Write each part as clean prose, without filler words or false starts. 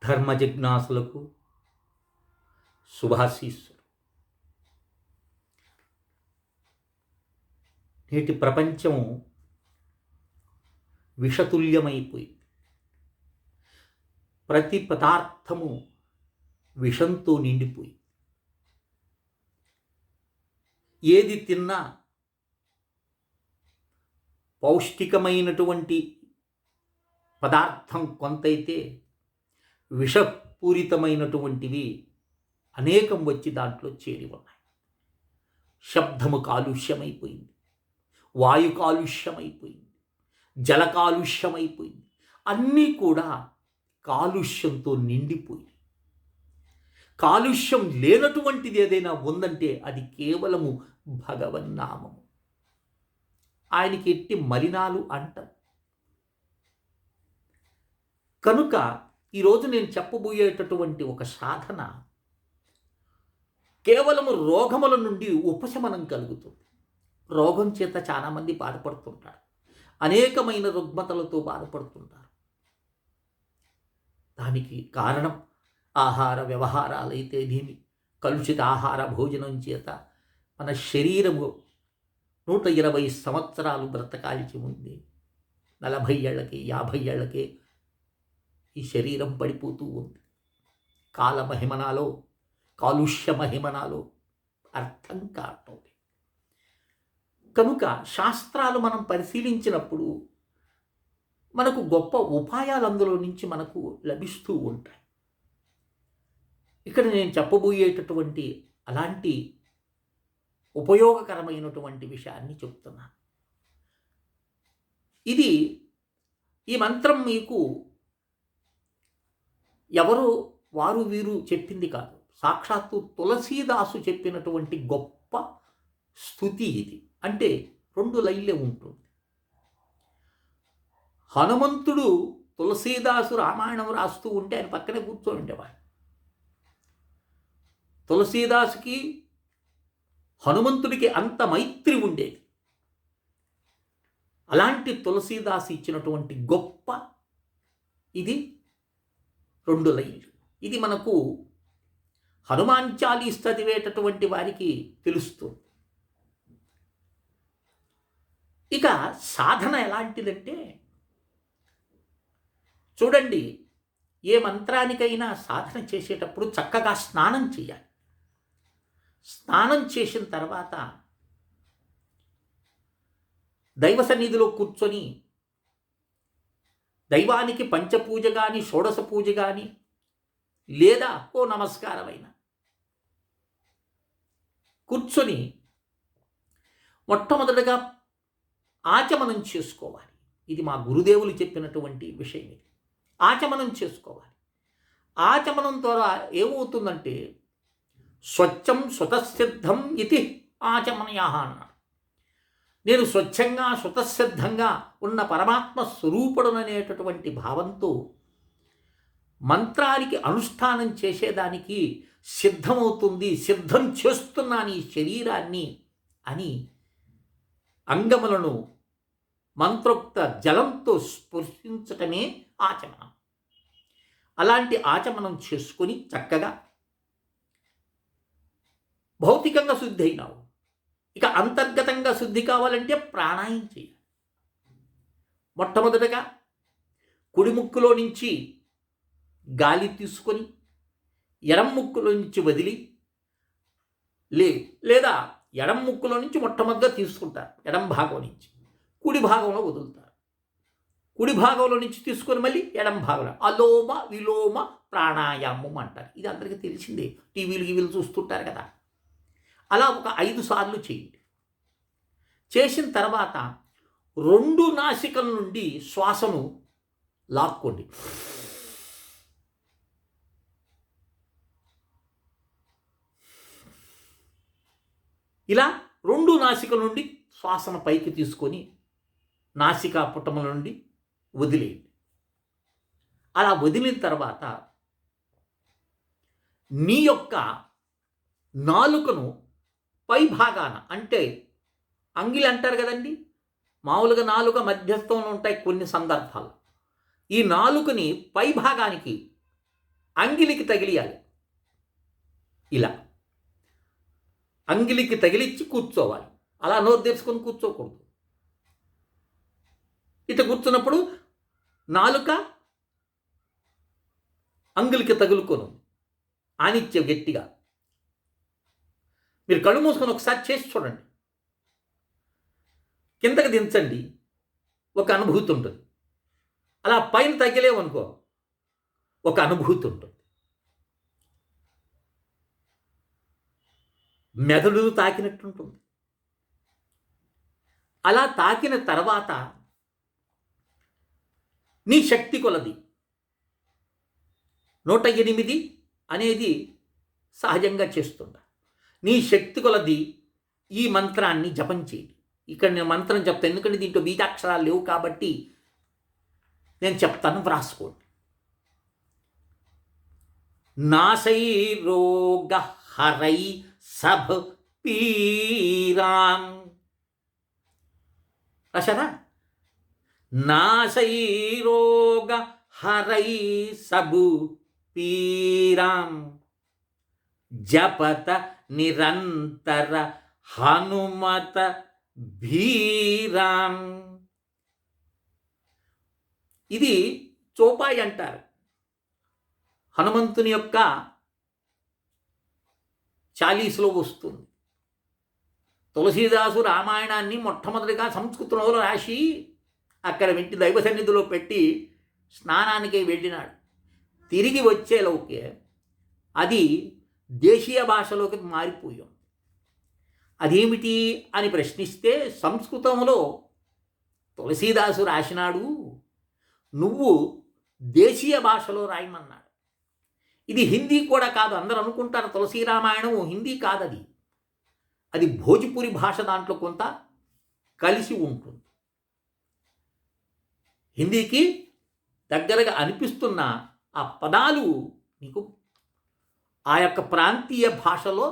ధర్మ జిజ్ఞాసులకు శుభాశీస్సులు. నేటి ప్రపంచం విషతుల్యమైపోయింది. ప్రతి పదార్థము విషంతో నిండిపోయింది. ఏది తిన్నా పౌష్టికమైనటువంటి పదార్థం కొంతైతే విషపూరితమైనటువంటివి అనేకం వచ్చి దాంట్లో చేరి ఉన్నాయి. శబ్దము కాలుష్యమైపోయింది, వాయు కాలుష్యమైపోయింది, జల కాలుష్యమైపోయింది. అన్నీ కూడా కాలుష్యంతో నిండిపోయింది. కాలుష్యం లేనటువంటిది ఏదైనా ఉందంటే అది కేవలము భగవన్నామము. ఆయనకి ఎట్టి మలినాలు అంటాం. కనుక ఈరోజు నేను చెప్పబోయేటటువంటి ఒక సాధన కేవలము రోగముల నుండి ఉపశమనం కలుగుతుంది. రోగం చేత చాలామంది బాధపడుతుంటారు, అనేకమైన రుగ్మతలతో బాధపడుతుంటారు. దానికి కారణం ఆహార వ్యవహారాలైతేనేమి, కలుషిత ఆహార భోజనం చేత మన శరీరము 120 సంవత్సరాలు బ్రతకాల్సి ఉంది. 40 ఏళ్ళకి 50 ఏళ్ళకే ఈ శరీరం పడిపోతూ ఉంది. కాలమహిమనాలో కాలుష్య మహిమనాలో అర్థం కావటం. కనుక శాస్త్రాలు మనం పరిశీలించినప్పుడు మనకు గొప్ప ఉపాయాలు అందులో నుంచి మనకు లభిస్తూ ఉంటాయి. ఇక్కడ నేను చెప్పబోయేటటువంటి అలాంటి ఉపయోగకరమైనటువంటి విషయాన్ని చెప్తున్నాను. ఈ మంత్రం మీకు ఎవరు వారు వీరు చెప్పింది కాదు. సాక్షాత్తు తులసీదాసు చెప్పినటువంటి గొప్ప స్తుతి ఇది. అంటే 2 లైన్లే ఉంటుంది. హనుమంతుడు తులసీదాసు రామాయణం రాస్తూ ఉంటే ఆయన పక్కనే కూర్చొని ఉండేవాడు. తులసీదాసుకి హనుమంతుడికి అంత మైత్రి ఉండేది. అలాంటి తులసీదాసు ఇచ్చినటువంటి గొప్ప ఇది 2 లైన్లు. ఇది మనకు హనుమాన్ చాలీస్ చదివేటటువంటి వారికి తెలుస్తుంది. ఇక సాధన ఎలాంటిదంటే చూడండి, ఏ మంత్రానికైనా సాధన చేసేటప్పుడు చక్కగా స్నానం చేయాలి. స్నానం చేసిన తర్వాత దైవ సన్నిధిలో కూర్చొని దైవానికి పంచపూజ కానీ షోడశ పూజ కానీ లేదా ఓ నమస్కారమైన కూర్చొని మొట్టమొదటిగా ఆచమనం చేసుకోవాలి. ఇది మా గురుదేవులు చెప్పినటువంటి విషయం. ఇది ఆచమనం చేసుకోవాలి. ఆచమనం ద్వారా ఏమవుతుందంటే స్వచ్ఛం స్వతసిద్ధం ఇది ఆచమనయా అన్నాడు. నేను స్వచ్ఛంగా స్వతసిద్ధంగా ఉన్న పరమాత్మ స్వరూపుడననేటటువంటి భావంతో మంత్రానికి అనుష్ఠానం చేసేదానికి సిద్ధమవుతుంది. సిద్ధం చేస్తున్నాను ఈ శరీరాన్ని అని అంగములను మంత్రోక్త జలంతో స్పృశించటమే ఆచమనం. అలాంటి ఆచమనం చేసుకొని చక్కగా భౌతికంగా శుద్ధి అయినావు. ఇక అంతర్గతంగా శుద్ధి కావాలంటే ప్రాణాయామం చేయాలి. మొట్టమొదటగా కుడి ముక్కులో నుంచి గాలి తీసుకొని ఎడం ముక్కులో నుంచి వదిలి లేదా ఎడం ముక్కులో నుంచి మొట్టమొదటిగా తీసుకుంటారు, ఎడం భాగం నుంచి కుడి భాగంలో వదులుతారు. కుడి భాగంలో నుంచి తీసుకొని మళ్ళీ ఎడం భాగంలో అలోమ విలోమ ప్రాణాయామం అంటారు. ఇది అందరికీ తెలిసిందే, టీవీలు చూస్తుంటారు కదా. అలా ఒక 5 సార్లు చేయండి. చేసిన తర్వాత 2 నాసికల నుండి శ్వాసను లాక్కోండి. ఇలా 2 నాసికల నుండి శ్వాసను పైకి తీసుకొని నాసికా పుటముల నుండి వదిలేయండి. అలా వదిలిన తర్వాత నీ యొక్క నాలుకను పై భాగాన, అంటే అంగిలి అంటారు కదండి, మామూలుగా నాలుక మధ్యస్థంలో ఉంటాయి కొన్ని సందర్భాలు. ఈ నాలుకని పై భాగానికి అంగిలికి తగిలియాలి. ఇలా అంగిలికి తగిలిచ్చి కూర్చోవాలి. అలా నోరు తెరుచుకొని కూర్చోకూడదు. ఇట కూర్చున్నప్పుడు నాలుక అంగులికి తగులుకోను ఆనిత్య గట్టిగా. మీరు కళ్ళు మూసుకొని ఒకసారి చేసి చూడండి. కిందకి దించండి, ఒక అనుభూతి ఉంటుంది. అలా పైన తగిలేవనుకో, ఒక అనుభూతి ఉంటుంది. మెదడు తాకినట్టుంటుంది. అలా తాకిన తర్వాత నీ శక్తి కొలది 108 అనేది సహజంగా చేస్తుంటా. నీ శక్తి కొలది ఈ మంత్రాన్ని జపం చేయండి. ఇక్కడ నేను మంత్రం చెప్తాను, ఎందుకంటే దీంట్లో బీజాక్షరాలు లేవు కాబట్టి నేను చెప్తాను, వ్రాసుకోండి. నాశై రోగ హరై సభ పీరాం. రాశారా? నాశై రోగ హరై సబు పీరాం జపత నిరంతర హనుమత భీరాం. ఇది చోపాయి అంటారు. హనుమంతుని యొక్క చాలీసులో వస్తుంది. తులసీదాసు రామాయణాన్ని మొట్టమొదటిగా సంస్కృతంలో రాసి అక్కడ పెట్టి దైవ సన్నిధిలో పెట్టి స్నానానికి వెళ్ళినాడు. తిరిగి వచ్చేలోకే అది దేశీయ భాషలోకి మారిపోయాం. అదేమిటి అని ప్రశ్నిస్తే సంస్కృతంలో తులసీదాసు రాసినాడు, నువ్వు దేశీయ భాషలో రాయమన్నాడు. ఇది హిందీ కూడా కాదు. అందరూ అనుకుంటారు తులసీ రామాయణం హిందీ కాదది. అది భోజ్పురి భాష, దాంట్లో కొంత కలిసి ఉంటుంది. హిందీకి దగ్గరగా అనిపిస్తున్న ఆ పదాలు మీకు ఆ యొక్క ప్రాంతీయ భాషలో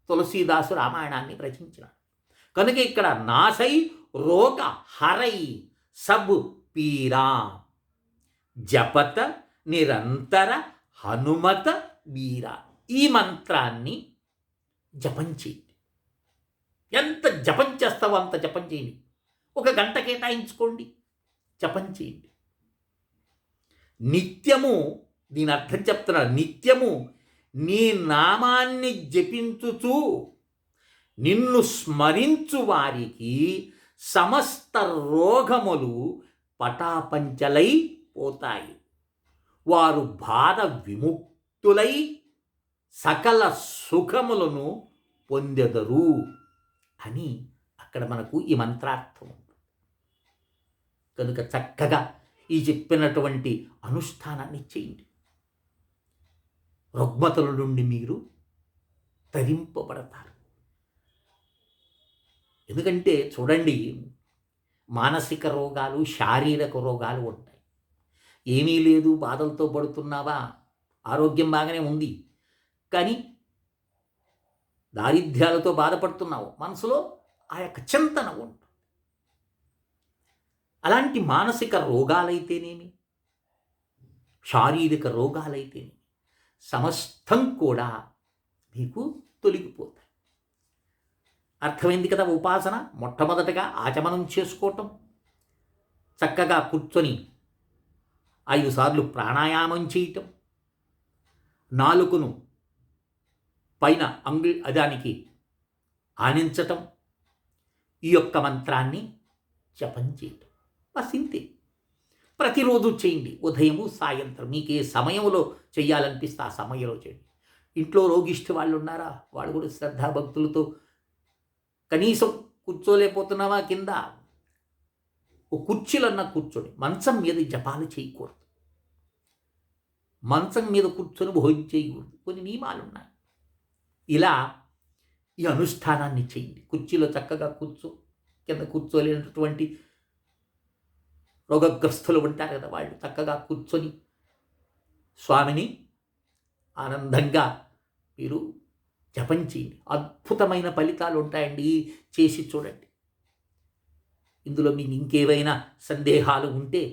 తులసీదాసు రామాయణాన్ని రచించినాడు. కనుక ఇక్కడ నాశై రోగ హరై సబ్ పీరా జపత నిరంతర హనుమత వీరా. ఈ మంత్రాన్ని జపం చేయండి. ఎంత జపం చేస్తావో అంత జపం చేయండి. 1 గంట కేటాయించుకోండి, జపం చేయండి. నిత్యము, దీని అర్థం చెప్తున్నాడు, నిత్యము నీ నామాన్ని జపించుచు నిన్ను స్మరించు వారికి సమస్త రోగములు పటాపంచలై పోతాయి. వారు బాధ విముక్తులై సకల సుఖములను పొందెదరు అని అక్కడ మనకు ఈ మంత్రార్థం ఉంటుంది. కనుక చక్కగా ఈ చెప్పినటువంటి అనుష్ఠానాన్ని చేయండి. రుగ్మతల నుండి మీరు తరింపబడతారు. ఎందుకంటే చూడండి, మానసిక రోగాలు, శారీరక రోగాలు ఉంటాయి. ఏమీ లేదు, బాధలతో పడుతున్నావా, ఆరోగ్యం బాగానే ఉంది, కానీ దారిద్ర్యాలతో బాధపడుతున్నావు, మనసులో ఆ యొక్క చింతన ఉంటుంది. అలాంటి మానసిక రోగాలైతేనేమి, శారీరక రోగాలైతేనేమి సమస్తం కూడా మీకు తొలగిపోతాయి. అర్థమైంది కదా? ఉపాసన మొట్టమొదటగా ఆచమనం చేసుకోవటం, చక్కగా కూర్చొని 5 సార్లు ప్రాణాయామం చేయటం, నాలుకను పైన దానికి ఆనించటం, ఈ యొక్క మంత్రాన్ని జపం చేయటం. బస్ ఇంతే. ప్రతిరోజు చేయండి, ఉదయము సాయంత్రం. మీకు ఏ సమయంలో చేయాలనిపిస్తే ఆ సమయంలో చేయండి. ఇంట్లో రోగిష్టి వాళ్ళు ఉన్నారా, వాళ్ళు కూడా శ్రద్ధాభక్తులతో కనీసం కూర్చోలేకపోతున్నావా, కింద ఓ కుర్చీలన్నా కూర్చొని. మంచం మీద జపాలు చేయకూడదు, మంచం మీద కూర్చొని భోజనం చేయకూడదు, కొన్ని నియమాలు ఉన్నాయి. ఇలా ఈ అనుష్ఠానాన్ని చేయండి. కుర్చీలో చక్కగా కింద కూర్చోలేనటువంటి రోగగ్రస్తులు ఉంటారు కదా, వాళ్ళు చక్కగా కూర్చొని స్వామిని ఆనందంగా మీరు జపం చేయండి. అద్భుతమైన ఫలితాలు ఉంటాయండి. చేసి చూడండి. ఇందులో మీకు ఇంకేవైనా సందేహాలు ఉంటే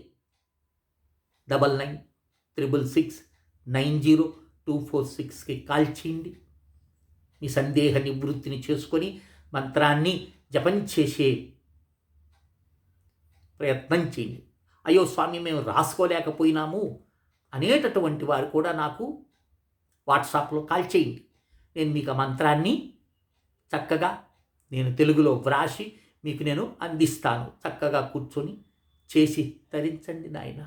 9966 90246కి కాల్ చేయండి. మీ సందేహ నివృత్తిని చేసుకొని మంత్రాన్ని జపం చేసే ప్రయత్నం చేయండి. అయ్యో స్వామి, మేము రాసుకోలేకపోయినాము అనేటటువంటి వారు కూడా నాకు వాట్సాప్లో కాల్ చేయండి. నేను మీకు ఆ మంత్రాన్ని చక్కగా తెలుగులో వ్రాసి మీకు నేను అందిస్తాను. చక్కగా కూర్చొని చేసి తరించండి నాయన.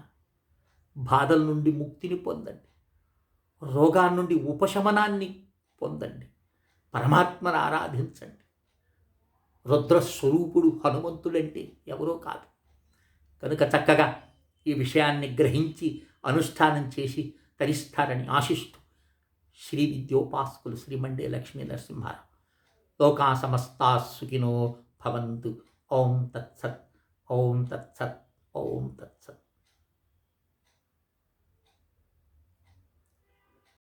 బాధల నుండి ముక్తిని పొందండి. రోగాల నుండి ఉపశమనాన్ని పొందండి. పరమాత్మను ఆరాధించండి. రుద్రస్వరూపుడు హనుమంతుడంటే ఎవరో కాదు. కనుక చక్కగా ఈ విషయాన్ని గ్రహించి అనుష్ఠానం చేసి తరిస్తారని ఆశిస్తూ శ్రీ విద్యోపాసకులు శ్రీ మండే లక్ష్మీ నరసింహారావు. లోకా సమస్తా సుఖినో భవంతు. ఓం తత్సత్. ఓం తత్సత్. ఓం తత్సత్.